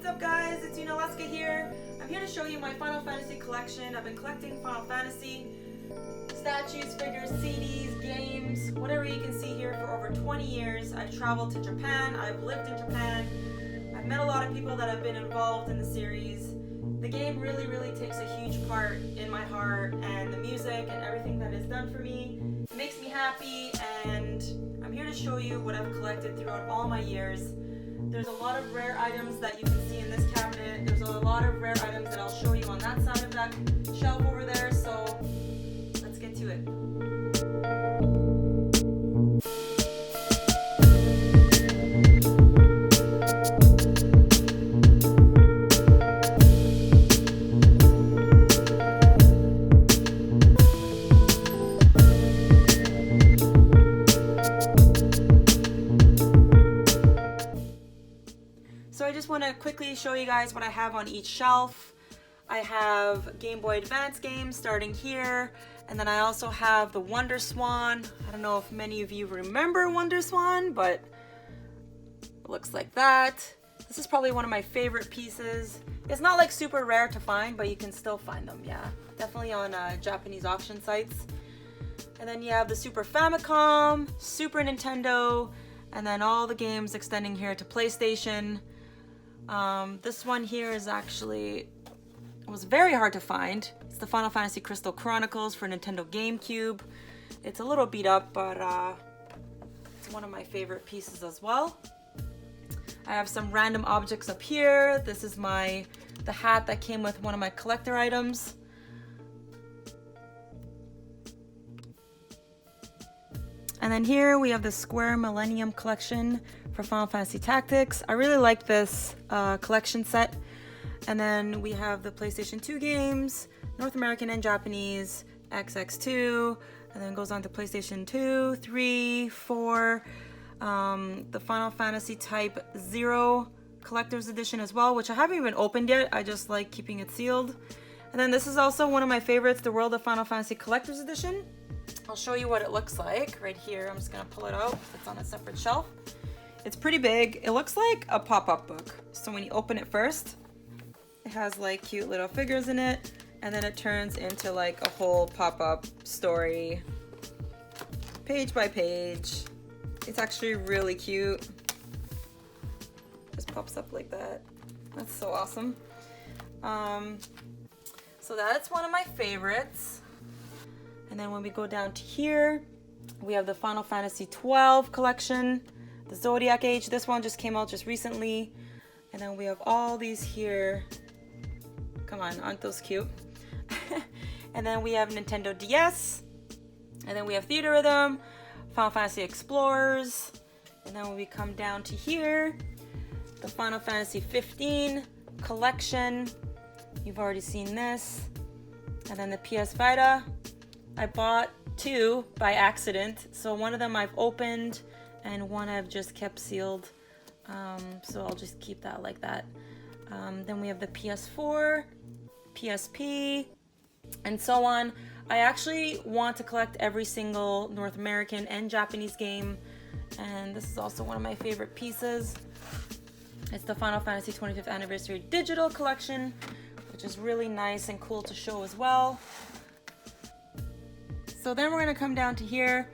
What's up guys, it's Untitled here. I'm here to show you my Final Fantasy collection. I've been collecting Final Fantasy statues, figures, CDs, games, whatever you can see here for over 20 years. I've traveled to Japan, I've lived in Japan, I've met a lot of people that have been involved in the series. The game really takes a huge part in my heart, and the music and everything that is done for me, it makes me happy, and I'm here to show you what I've collected throughout all my years. There's a lot of rare items that you can see in this cabinet. There's a lot of rare items that I'll show you on that side of that shelf over there, so let's get to it. So I just want to quickly show you guys what I have on each shelf. I have Game Boy Advance games starting here, and then I also have the Wonder Swan. I don't know if many of you remember Wonder Swan, but it looks like that. This is probably one of my favorite pieces. It's not like super rare to find, but you can still find them, yeah. Definitely on Japanese auction sites. And then you have the Super Famicom, Super Nintendo, and then all the games extending here to PlayStation. This one here is actually, it was very hard to find. It's the Final Fantasy Crystal Chronicles for Nintendo Gamecube. It's a little beat up, but it's one of my favorite pieces as well. I have some random objects up here. This is the hat that came with one of my collector items. And then here we have the Square Millennium Collection for Final Fantasy Tactics. I really like this collection set. And then we have the PlayStation 2 games, North American and Japanese, XX2, and then it goes on to PlayStation 2, 3, 4, the Final Fantasy Type 0 Collector's Edition as well, which I haven't even opened yet. I just like keeping it sealed. And then this is also one of my favorites, the World of Final Fantasy Collector's Edition. I'll show you what it looks like right here. I'm just gonna pull it out. It's on a separate shelf. It's pretty big. It looks like a pop-up book. So when you open it first, it has like cute little figures in it, and then it turns into like a whole pop-up story, page by page. It's actually really cute. Just pops up like that. That's so awesome. So that's one of my favorites. And then when we go down to here, we have the Final Fantasy 12 collection, the Zodiac Age. This one just came out just recently. And then we have all these here. Come on, aren't those cute? And then we have Nintendo DS. And then we have Theater Rhythm, Final Fantasy Explorers. And then when we come down to here, the Final Fantasy 15 collection. You've already seen this. And then the PS Vita. I bought two by accident, so one of them I've opened and one I've just kept sealed, so I'll just keep that like that. Then we have the PS4, PSP, and so on. I actually want to collect every single North American and Japanese game, and this is also one of my favorite pieces. It's the Final Fantasy 25th Anniversary Digital Collection, which is really nice and cool to show as well. So then we're gonna come down to here.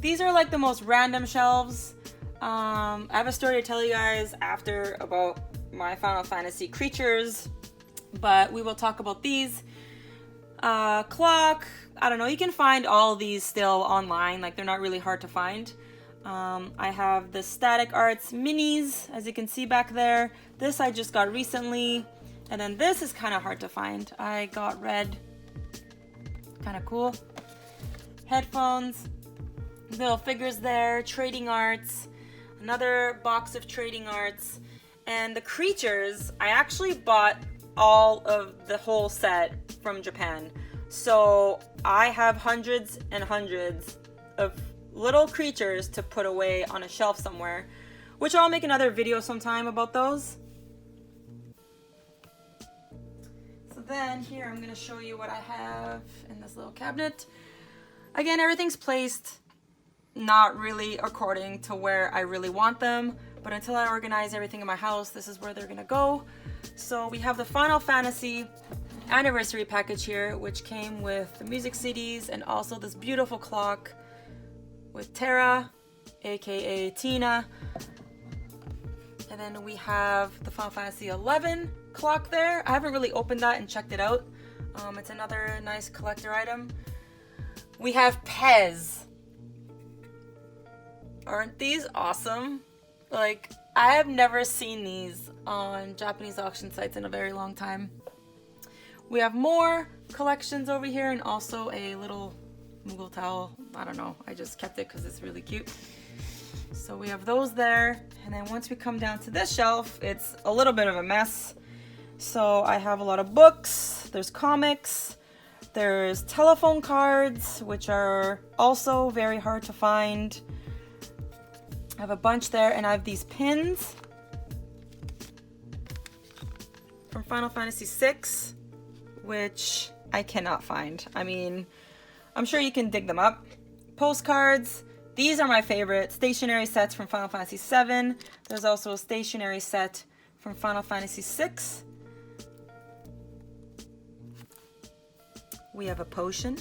These are like the most random shelves. I have a story to tell you guys after about my Final Fantasy creatures, but we will talk about these. Clock, I don't know, you can find all these still online, like they're not really hard to find. I have the Static Arts minis, as you can see back there. This I just got recently, and then this is kind of hard to find. I got red, kind of cool. Headphones, little figures there, trading arts, another box of trading arts, and the creatures, I actually bought all of the whole set from Japan. So I have hundreds and hundreds of little creatures to put away on a shelf somewhere, which I'll make another video sometime about those. So then here I'm gonna show you what I have in this little cabinet. Again, everything's placed not really according to where I really want them, but until I organize everything in my house, this is where they're gonna go. So we have the Final Fantasy anniversary package here, which came with the music CDs and also this beautiful clock with Tara, aka Tina. And then we have the Final Fantasy 11 clock there. I haven't really opened that and checked it out. It's another nice collector item. We have Pez. Aren't these awesome? Like, I have never seen these on Japanese auction sites in a very long time. We have more collections over here and also a little Moogle towel. I don't know, I just kept it because it's really cute. So we have those there. And then once we come down to this shelf, it's a little bit of a mess. So I have a lot of books, there's comics, there's telephone cards, which are also very hard to find. I have a bunch there, and I have these pins from Final Fantasy VI, which I cannot find. I mean, I'm sure you can dig them up. Postcards, these are my favorite. Stationery sets from Final Fantasy VII. There's also a stationery set from Final Fantasy VI. We have a potion.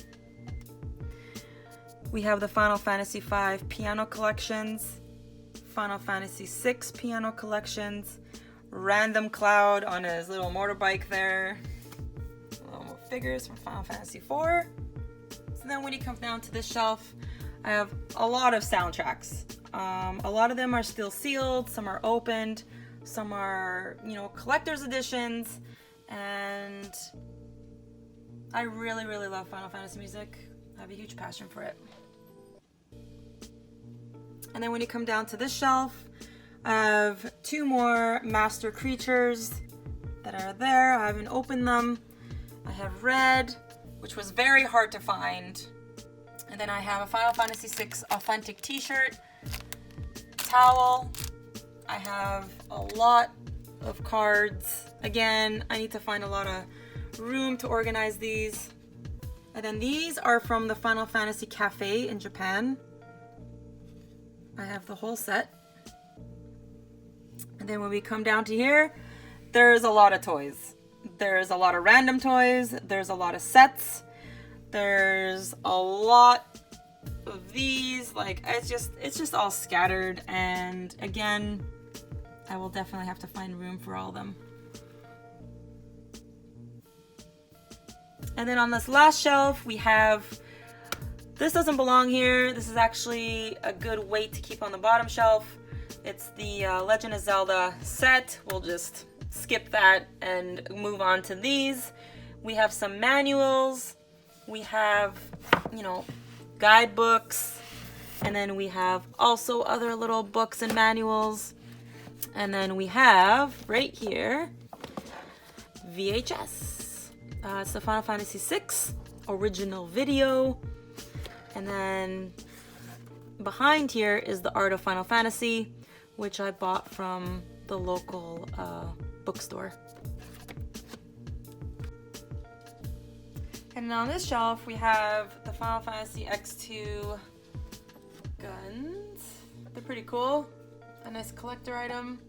We have the Final Fantasy V piano collections, Final Fantasy VI piano collections, Random Cloud on his little motorbike there, little figures from Final Fantasy IV. So then when you come down to this shelf, I have a lot of soundtracks. A lot of them are still sealed, some are opened, some are, you know, collector's editions, and I really, really love Final Fantasy music. I have a huge passion for it. And then when you come down to this shelf, I have two more Master Creatures that are there. I haven't opened them. I have Red, which was very hard to find. And then I have a Final Fantasy VI authentic t-shirt, towel. I have a lot of cards. Again, I need to find a lot of room to organize these. And then these are from the Final Fantasy Cafe in Japan. I have the whole set. And then when we come down to here, there's a lot of toys. There's a lot of random toys. There's a lot of sets. There's a lot of these. Like, it's just all scattered. And again, I will definitely have to find room for all of them. And then on this last shelf, we have, this doesn't belong here. This is actually a good weight to keep on the bottom shelf. It's the Legend of Zelda set. We'll just skip that and move on to these. We have some manuals. We have, you know, guidebooks. And then we have also other little books and manuals. And then we have, right here, VHS. It's the Final Fantasy VI original video. And then behind here is the Art of Final Fantasy, which I bought from the local bookstore. And on this shelf we have the Final Fantasy X2 guns. They're pretty cool. A nice collector item.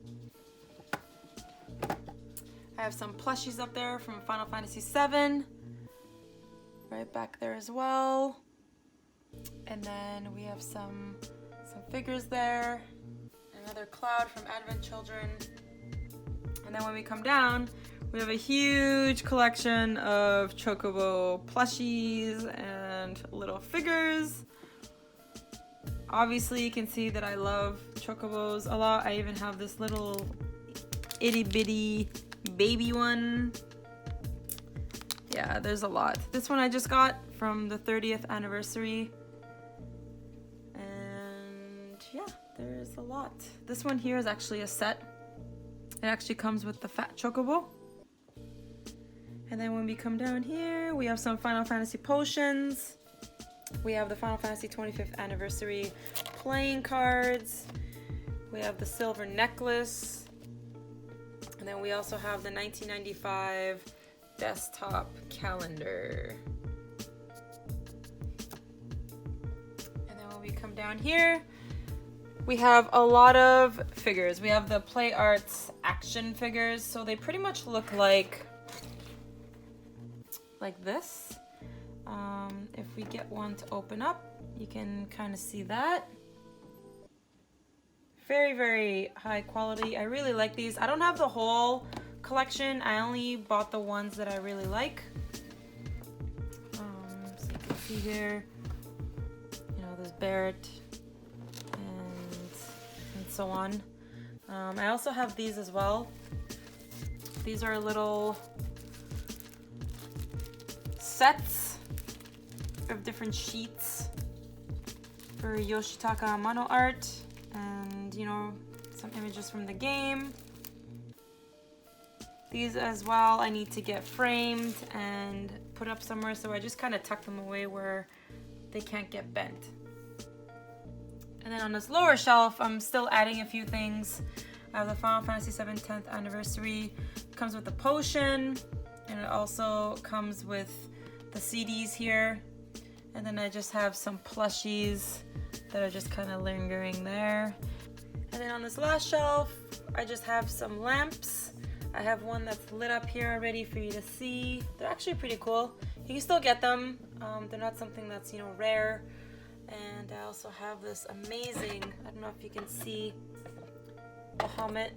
I have some plushies up there from Final Fantasy VII. Right back there as well. And then we have some figures there. Another Cloud from Advent Children. And then when we come down, we have a huge collection of Chocobo Plushies and little figures. Obviously you can see that I love Chocobos a lot. I even have this little itty bitty baby one. Yeah, there's a lot. This one I just got from the 30th anniversary. And yeah, there's a lot. This one here is actually a set. It actually comes with the fat Chocobo. And then when we come down here, we have some Final Fantasy potions. We have the Final Fantasy 25th anniversary playing cards. We have the silver necklace. And then we also have the 1995 desktop calendar. And then when we come down here, We have a lot of figures. We have the Play Arts action figures. So they pretty much look like this. If we get one to open up, you can kind of see that. Very, very high quality. I really like these. I don't have the whole collection. I only bought the ones that I really like. So you can see here, you know, there's Barrett and so on. I also have these as well. These are little sets of different sheets for Yoshi, Taka, Amano art, and you know, some images from the game. These as well I need to get framed and put up somewhere, so I just kind of tuck them away where they can't get bent. And then on this lower shelf, I'm still adding a few things. I have the Final Fantasy VII 10th anniversary. It comes with a potion, and it also comes with the CDs here. And then I just have some plushies that are just kind of lingering there. And then on this last shelf, I just have some lamps. I have one that's lit up here already for you to see. They're actually pretty cool. You can still get them. They're not something that's, you know, rare. And I also have this amazing, I don't know if you can see the helmet,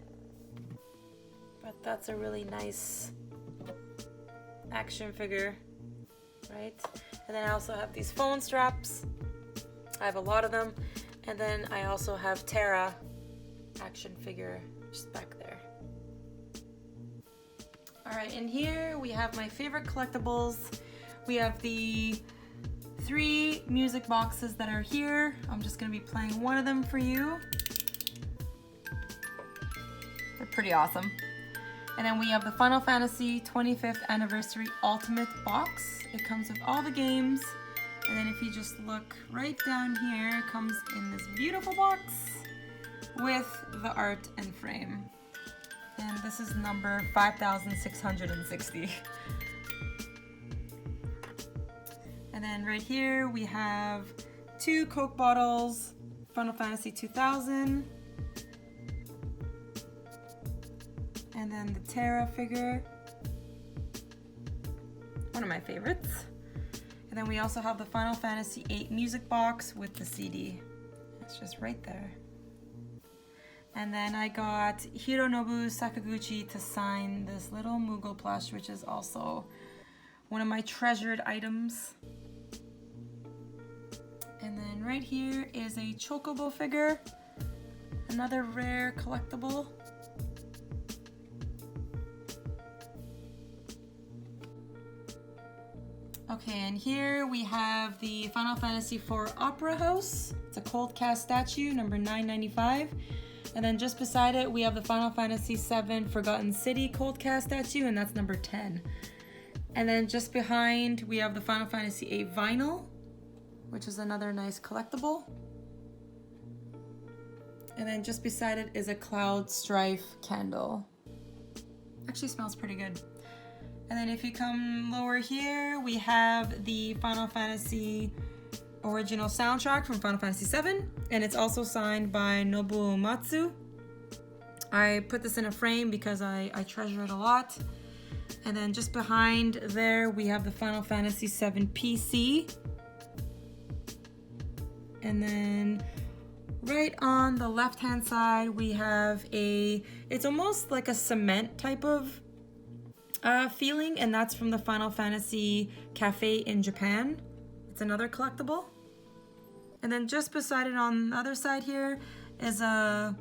but that's a really nice action figure, right? And then I also have these phone straps. I have a lot of them. And then I also have Terra action figure just back there. All right, in here we have my favorite collectibles. We have the 3 music boxes that are here. I'm just gonna be playing one of them for you. They're pretty awesome. And then we have the Final Fantasy 25th Anniversary Ultimate Box. It comes with all the games. And then if you just look right down here, it comes in this beautiful box with the art and frame. And this is number 5660. And then right here we have 2 Coke bottles, Final Fantasy 2000. And then the Terra figure, one of my favorites. And then we also have the Final Fantasy VIII music box with the CD. It's just right there. And then I got Hironobu Sakaguchi to sign this little Mugo plush, which is also one of my treasured items. And then right here is a Chocobo figure, another rare collectible. Okay, and here we have the Final Fantasy IV Opera House. It's a cold cast statue, number 995. And then just beside it, we have the Final Fantasy VII Forgotten City cold cast statue, and that's number 10. And then just behind, we have the Final Fantasy VIII vinyl, which is another nice collectible. And then just beside it is a Cloud Strife candle. Actually smells pretty good. And then if you come lower here, we have the Final Fantasy original soundtrack from Final Fantasy VII, and it's also signed by Nobuo Uematsu. I put this in a frame because I treasure it a lot. And then just behind there, we have the Final Fantasy VII PC. And then right on the left-hand side, we have it's almost like a cement type of feeling, and that's from the Final Fantasy Cafe in Japan. It's another collectible. And then just beside it on the other side here is a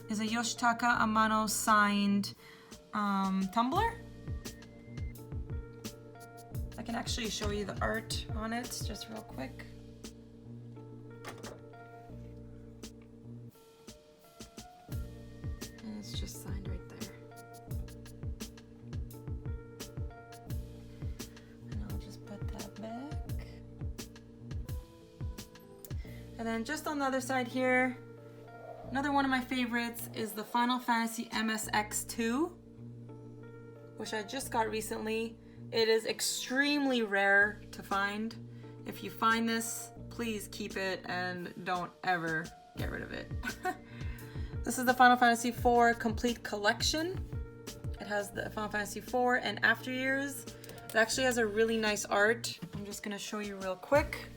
Yoshitaka Amano signed tumbler. I can actually show you the art on it just real quick. And it's just signed right there. And I'll just put that back. And then just on the other side here, another one of my favorites is the Final Fantasy MSX2, which I just got recently. It is extremely rare to find. If you find this, please keep it and don't ever get rid of it. This is the Final Fantasy IV Complete Collection. It has the Final Fantasy IV and After Years. It actually has a really nice art. I'm just gonna show you real quick.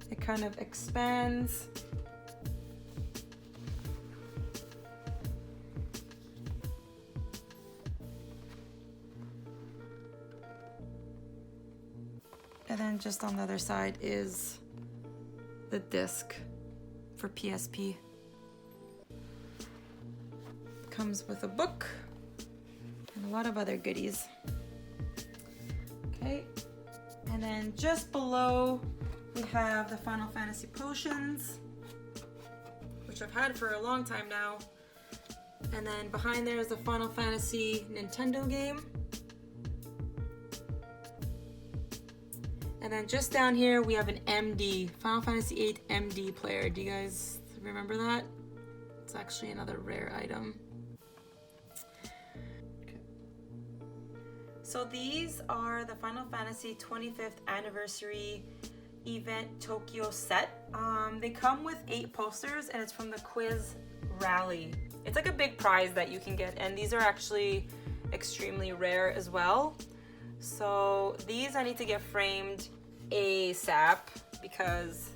It kind of expands. And then just on the other side is the disc for PSP. Comes with a book and a lot of other goodies. Okay, and then just below we have the Final Fantasy potions, which I've had for a long time now. And then behind there is the Final Fantasy Nintendo game. And then just down here we have an MD, Final Fantasy VIII MD player. Do you guys remember that? It's actually another rare item. Okay. So these are the Final Fantasy 25th Anniversary Event Tokyo set. They come with 8 posters and it's from the Quiz Rally. It's like a big prize that you can get, and these are actually extremely rare as well. So these I need to get framed ASAP because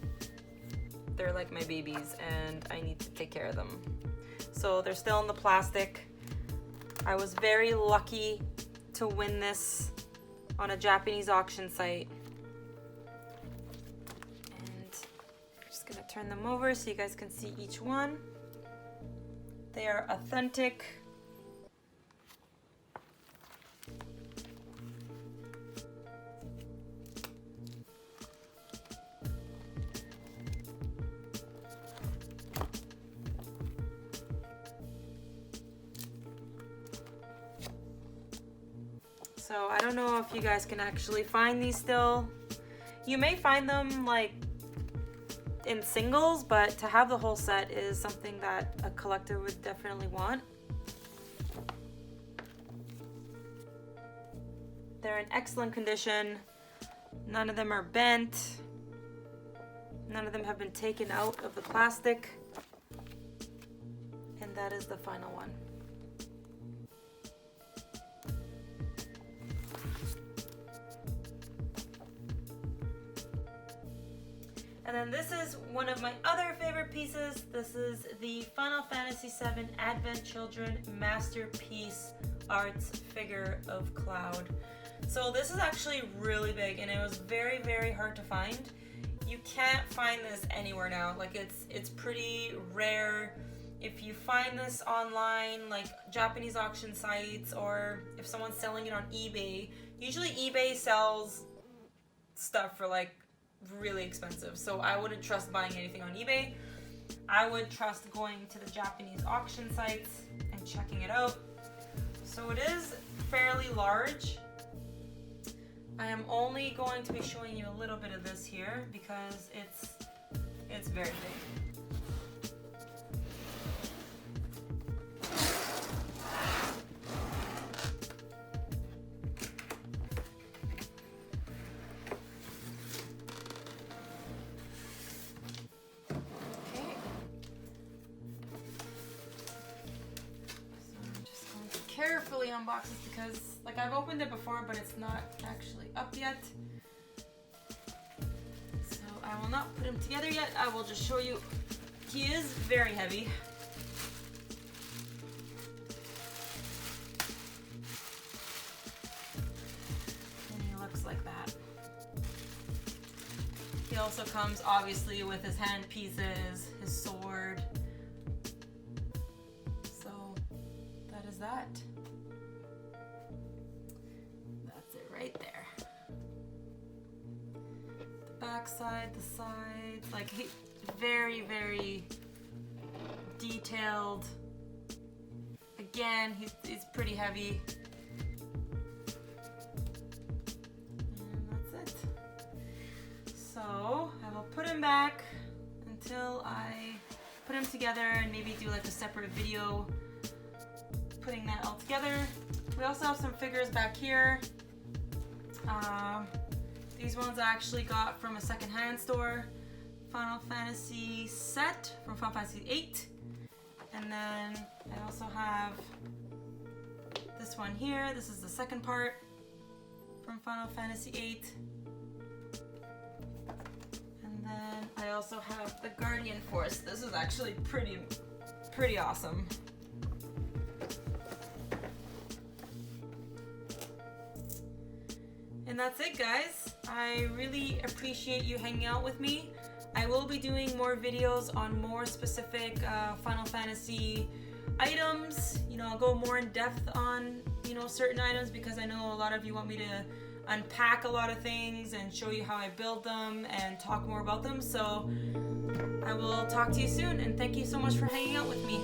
they're like my babies and I need to take care of them. So they're still in the plastic. I was very lucky to win this on a Japanese auction site. And I'm just gonna turn them over so you guys can see each one. They are authentic. So I don't know if you guys can actually find these still. You may find them like in singles, but to have the whole set is something that a collector would definitely want. They're in excellent condition. None of them are bent. None of them have been taken out of the plastic. And that is the final one. And then this is one of my other favorite pieces. This is the Final Fantasy VII Advent Children Masterpiece Arts figure of Cloud. So this is actually really big and it was very, very hard to find. You can't find this anywhere now. Like it's pretty rare. If you find this online, like Japanese auction sites, or if someone's selling it on eBay, usually eBay sells stuff for like really expensive, so I wouldn't trust buying anything on eBay. I would trust going to the Japanese auction sites and checking it out. So it is fairly large. I am only going to be showing you a little bit of this here because it's very big. Carefully unbox this because like I've opened it before but it's not actually up yet, so I will not put him together yet. I will just show you. He is very heavy. And he looks like that. He also comes obviously with his hand pieces, his sword. So that is that. That's it right there. The back side, the sides, like he very, very detailed. Again, he's pretty heavy. And that's it. So I will put him back until I put him together and maybe do like a separate video putting that all together. We also have some figures back here. These ones I actually got from a secondhand store. Final Fantasy set from Final Fantasy VIII. And then I also have this one here. This is the second part from Final Fantasy VIII. And then I also have the Guardian Force. This is actually pretty awesome. And that's it, guys. I really appreciate you hanging out with me. I will be doing more videos on more specific Final Fantasy items. You know, I'll go more in depth on, you know, certain items because I know a lot of you want me to unpack a lot of things and show you how I build them and talk more about them. So I will talk to you soon, and thank you so much for hanging out with me.